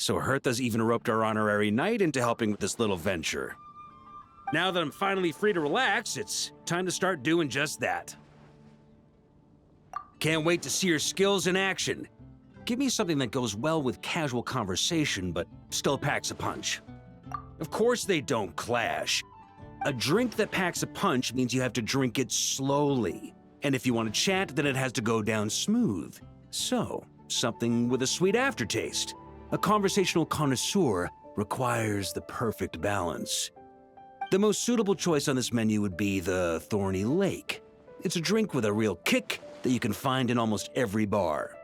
so Hertha's even roped our honorary knight into helping with this little venture. Now that I'm finally free to relax, it's time to start doing just that. Can't wait to see your skills in action. Give me something that goes well with casual conversation, but still packs a punch. Of course they don't clash. A drink that packs a punch means you have to drink it slowly. And if you want to chat, then it has to go down smooth. So, something with a sweet aftertaste. A conversational connoisseur requires the perfect balance. The most suitable choice on this menu would be the Thorny Lake. It's a drink with a real kick that you can find in almost every bar.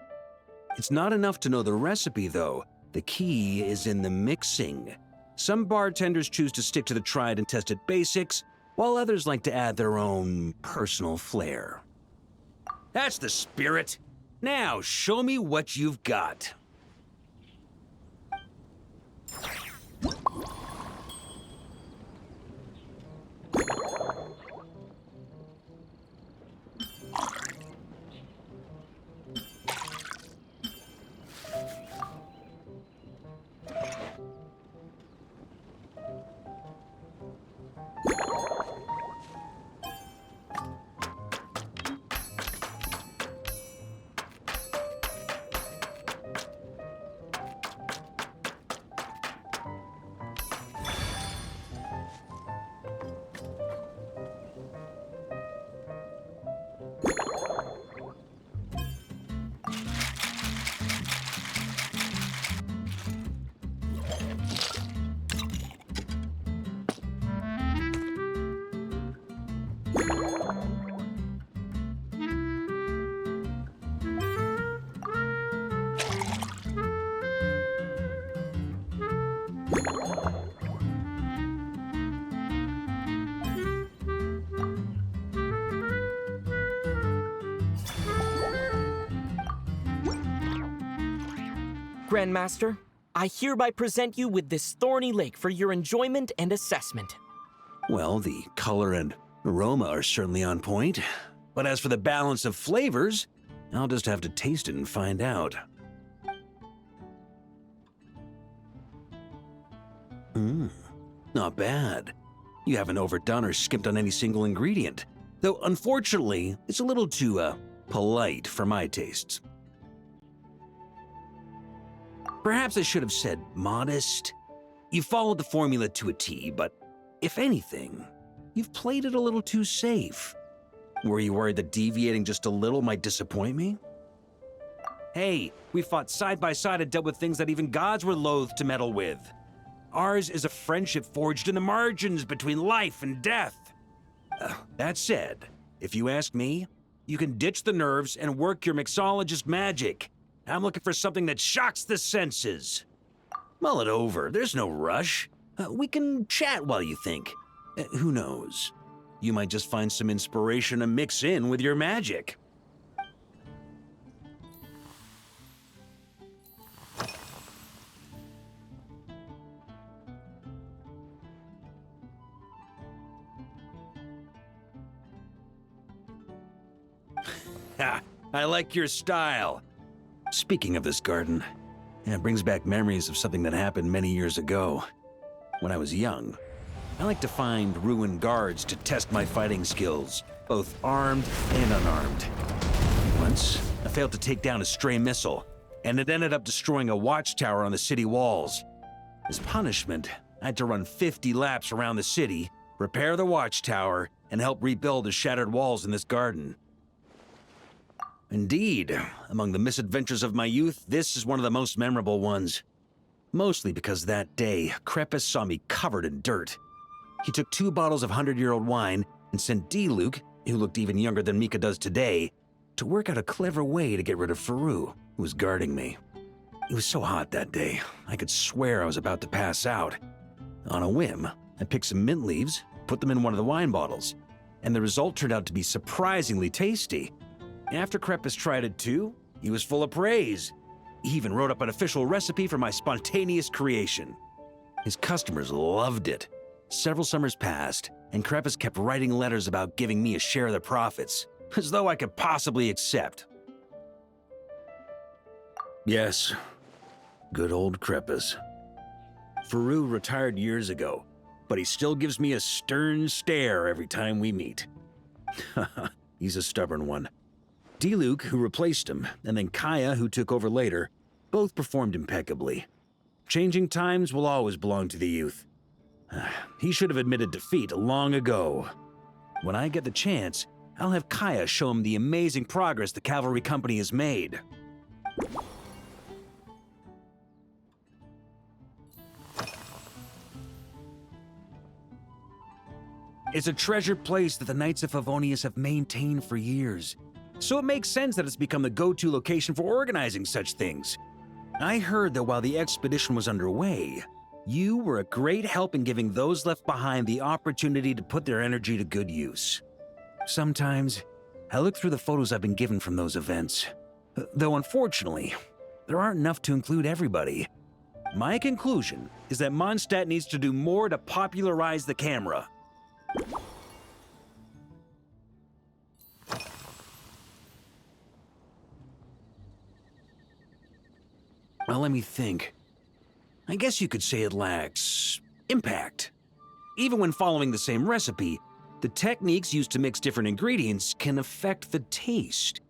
It's not enough to know the recipe, though. The key is in the mixing. Some bartenders choose to stick to the tried and tested basics, while others like to add their own personal flair. That's the spirit. Now, show me what you've got. Grandmaster, I hereby present you with this Thorny Lake for your enjoyment and assessment. Well, the color and aroma are certainly on point. But as for the balance of flavors, I'll just have to taste it and find out. Not bad. You haven't overdone or skimped on any single ingredient. Though, unfortunately, it's a little too, polite for my tastes. Perhaps I should have said modest. You followed the formula to a T, but if anything, you've played it a little too safe. Were you worried that deviating just a little might disappoint me? Hey, we fought side by side and dealt with things that even gods were loath to meddle with. Ours is a friendship forged in the margins between life and death. That said, if you ask me, you can ditch the nerves and work your mixologist magic. I'm looking for something that shocks the senses. Mull it over, there's no rush. We can chat while you think. Who knows? You might just find some inspiration to mix in with your magic. Ha! I like your style. Speaking of this garden, it brings back memories of something that happened many years ago. When I was young, I liked to find ruined guards to test my fighting skills, both armed and unarmed. Once, I failed to take down a stray missile, and it ended up destroying a watchtower on the city walls. As punishment, I had to run 50 laps around the city, repair the watchtower, and help rebuild the shattered walls in this garden. Indeed, among the misadventures of my youth, this is one of the most memorable ones. Mostly because that day, Krepus saw me covered in dirt. He took 2 bottles of 100-year-old wine and sent D-Luke, who looked even younger than Mika does today, to work out a clever way to get rid of Faru, who was guarding me. It was so hot that day, I could swear I was about to pass out. On a whim, I picked some mint leaves, put them in one of the wine bottles, and the result turned out to be surprisingly tasty. After Krepus tried it too, he was full of praise. He even wrote up an official recipe for my spontaneous creation. His customers loved it. Several summers passed, and Krepus kept writing letters about giving me a share of the profits, as though I could possibly accept. Yes, Good old Crepus. Faru retired years ago, but he still gives me a stern stare every time we meet. He's a stubborn one. Diluc, who replaced him, and then Kaya, who took over later, both performed impeccably. Changing times will always belong to the youth. He should have admitted defeat long ago. When I get the chance, I'll have Kaya show him the amazing progress the cavalry company has made. It's a treasured place that the Knights of Favonius have maintained for years, so it makes sense that it's become the go-to location for organizing such things. I heard that while the expedition was underway, you were a great help in giving those left behind the opportunity to put their energy to good use. Sometimes, I look through the photos I've been given from those events, though unfortunately, there aren't enough to include everybody. My conclusion is that Mondstadt needs to do more to popularize the camera. Well, let me think. I guess you could say it lacks impact. Even when following the same recipe, the techniques used to mix different ingredients can affect the taste.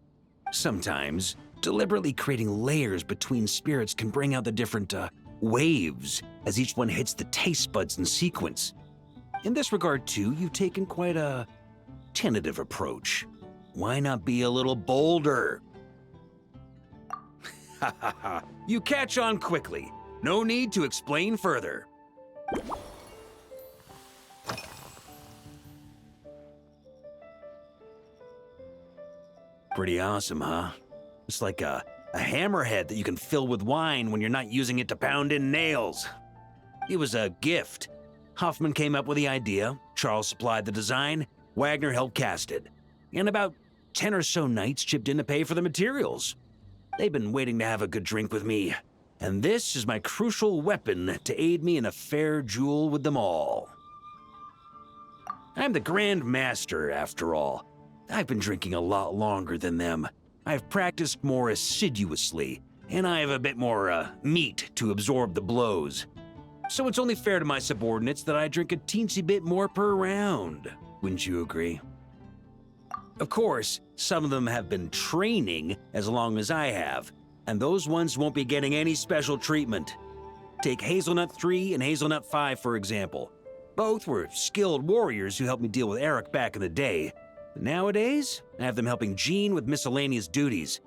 Sometimes, deliberately creating layers between spirits can bring out the different waves as each one hits the taste buds in sequence. In this regard, too, you've taken quite a tentative approach. Why not be a little bolder? Ha ha ha. You catch on quickly. No need to explain further. Pretty awesome, huh? It's like a hammerhead that you can fill with wine when you're not using it to pound in nails. It was a gift. Hoffman came up with the idea, Charles supplied the design, Wagner helped cast it. And about 10 or so knights chipped in to pay for the materials. They've been waiting to have a good drink with me, and this is my crucial weapon to aid me in a fair duel with them all. I'm the Grand Master, after all. I've been drinking a lot longer than them. I've practiced more assiduously, and I have a bit more meat to absorb the blows. So it's only fair to my subordinates that I drink a teensy bit more per round. Wouldn't you agree? Of course, some of them have been training as long as I have, and those ones won't be getting any special treatment. Take Hazelnut 3 and Hazelnut 5, for example. Both were skilled warriors who helped me deal with Eric back in the day. Nowadays, I have them helping Jean with miscellaneous duties.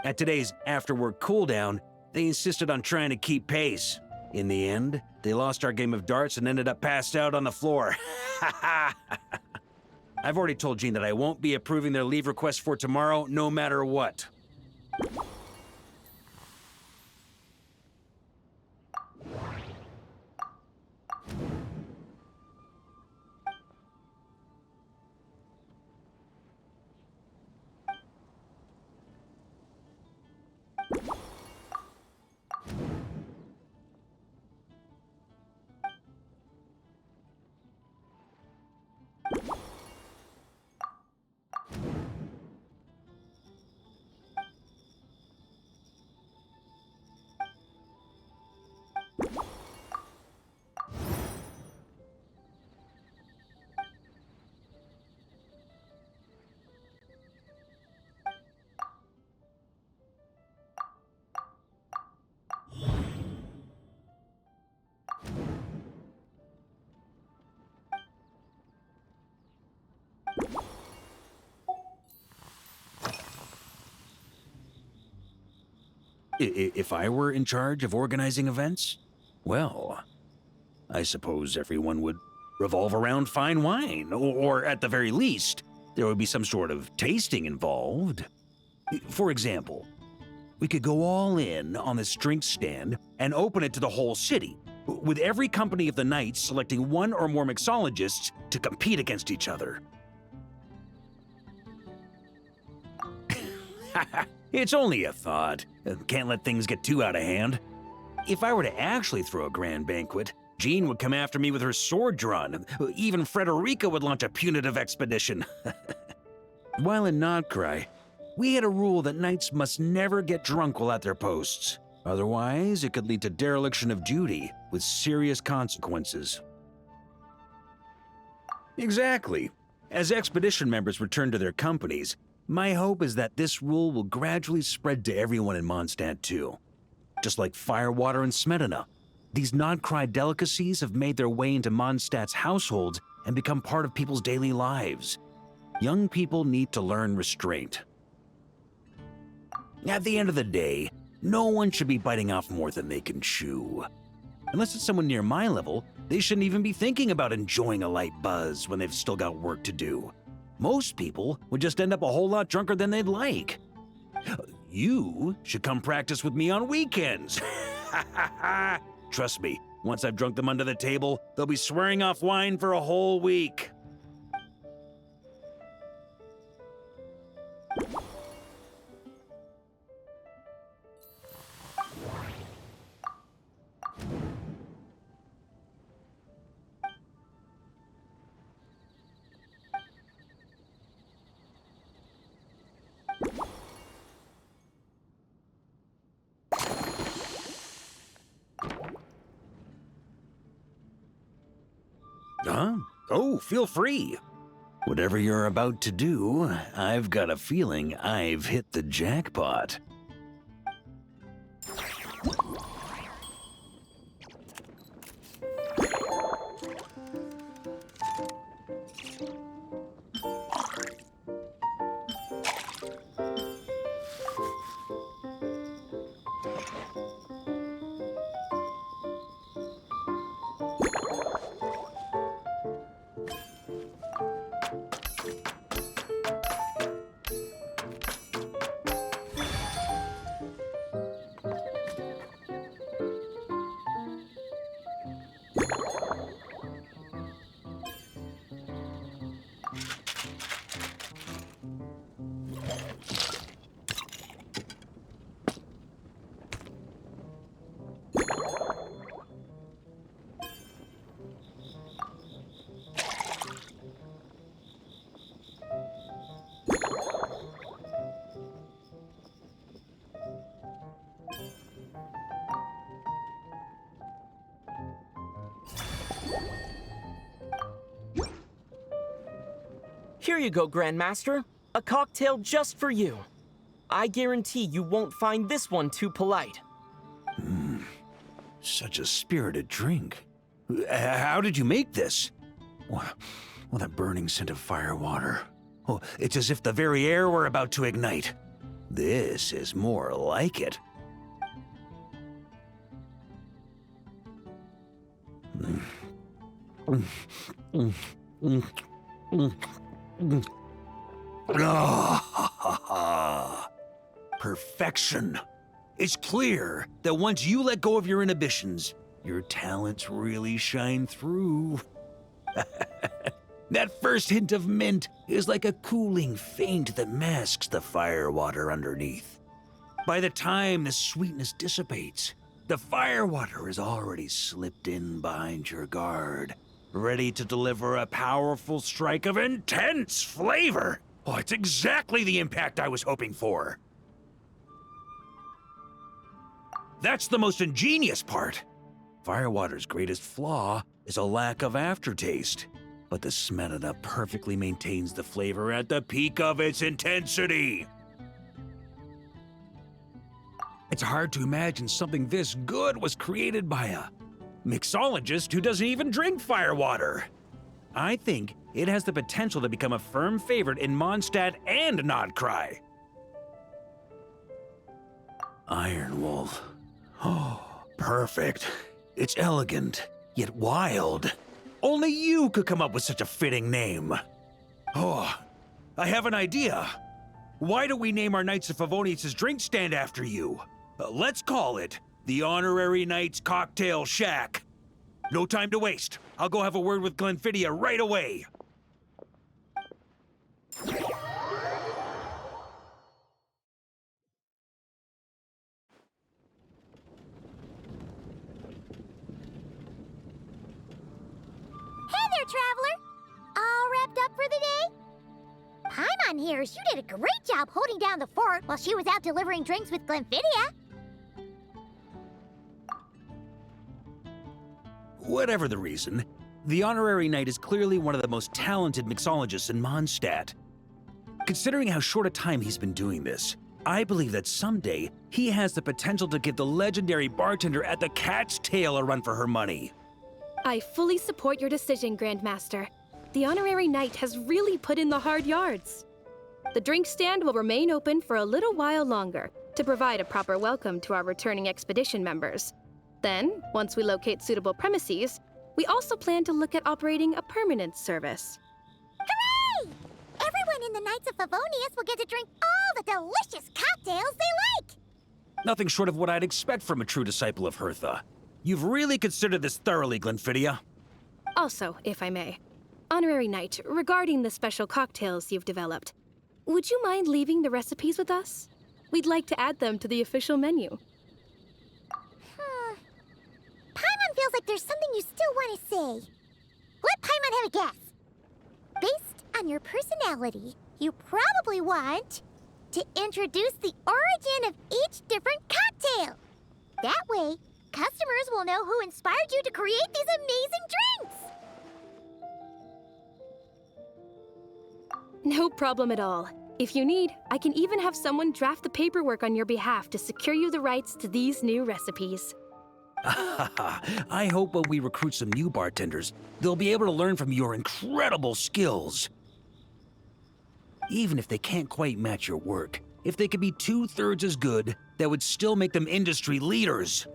At today's after-work cooldown, they insisted on trying to keep pace. In the end, they lost our game of darts and ended up passed out on the floor. I've already told Jean that I won't be approving their leave request for tomorrow, no matter what. If I were in charge of organizing events, well, I suppose everyone would revolve around fine wine, or at the very least, there would be some sort of tasting involved. For example, we could go all in on this drink stand and open it to the whole city, with every company of the Knights selecting one or more mixologists to compete against each other. It's only a thought. Can't let things get too out of hand. If I were to actually throw a grand banquet, Jean would come after me with her sword drawn. Even Frederica would launch a punitive expedition. While in Nodcry, we had a rule that knights must never get drunk while at their posts. Otherwise, it could lead to dereliction of duty with serious consequences. Exactly. As expedition members return to their companies, my hope is that this rule will gradually spread to everyone in Mondstadt too. Just like firewater and Smedina, these non-cry delicacies have made their way into Mondstadt's households and become part of people's daily lives. Young people need to learn restraint. At the end of the day, no one should be biting off more than they can chew. Unless it's someone near my level, they shouldn't even be thinking about enjoying a light buzz when they've still got work to do. Most people would just end up a whole lot drunker than they'd like. You should come practice with me on weekends. Trust me, once I've drunk them under the table, they'll be swearing off wine for a whole week. Huh? Oh, feel free. Whatever you're about to do, I've got a feeling I've hit the jackpot. Here you go, Grandmaster. A cocktail just for you. I guarantee you won't find this one too polite. Such a spirited drink. How did you make this? Well, that burning scent of firewater. Oh, it's as if the very air were about to ignite. This is more like it. Perfection. It's clear that once you let go of your inhibitions, your talents really shine through. That first hint of mint is like a cooling feint that masks the firewater underneath. By the time the sweetness dissipates, the firewater has already slipped in behind your guard, ready to deliver a powerful strike of intense flavor. Oh, it's exactly the impact I was hoping for. That's the most ingenious part. Firewater's greatest flaw is a lack of aftertaste, but the Smedina perfectly maintains the flavor at the peak of its intensity. It's hard to imagine something this good was created by a mixologist who doesn't even drink firewater. I think it has the potential to become a firm favorite in Mondstadt and Nodcry. Iron Wolf. Oh, perfect. It's elegant, yet wild. Only you could come up with such a fitting name. Oh, I have an idea. Why don't we name our Knights of Favonius' drink stand after you? Let's call it the Honorary Knights Cocktail Shack. No time to waste. I'll go have a word with Glenfiddich right away. Traveler. All wrapped up for the day? Paimon hears you did a great job holding down the fort while she was out delivering drinks with Glenfiddich. Whatever the reason, the honorary knight is clearly one of the most talented mixologists in Mondstadt. Considering how short a time he's been doing this, I believe that someday he has the potential to give the legendary bartender at the Cat's Tail a run for her money. I fully support your decision, Grandmaster. The honorary knight has really put in the hard yards. The drink stand will remain open for a little while longer to provide a proper welcome to our returning expedition members. Then, once we locate suitable premises, we also plan to look at operating a permanent service. Hooray! Everyone in the Knights of Favonius will get to drink all the delicious cocktails they like! Nothing short of what I'd expect from a true disciple of Hertha. You've really considered this thoroughly, Glenfidia. Also, if I may, honorary knight, regarding the special cocktails you've developed, would you mind leaving the recipes with us? We'd like to add them to the official menu. Paimon feels like there's something you still want to say. Let Paimon have a guess. Based on your personality, you probably want to introduce the origin of each different cocktail. That way, customers will know who inspired you to create these amazing drinks. No problem at all. If you need, I can even have someone draft the paperwork on your behalf to secure you the rights to these new recipes. I hope when we recruit some new bartenders, they'll be able to learn from your incredible skills. Even if they can't quite match your work, if they could be 2/3 as good, that would still make them industry leaders.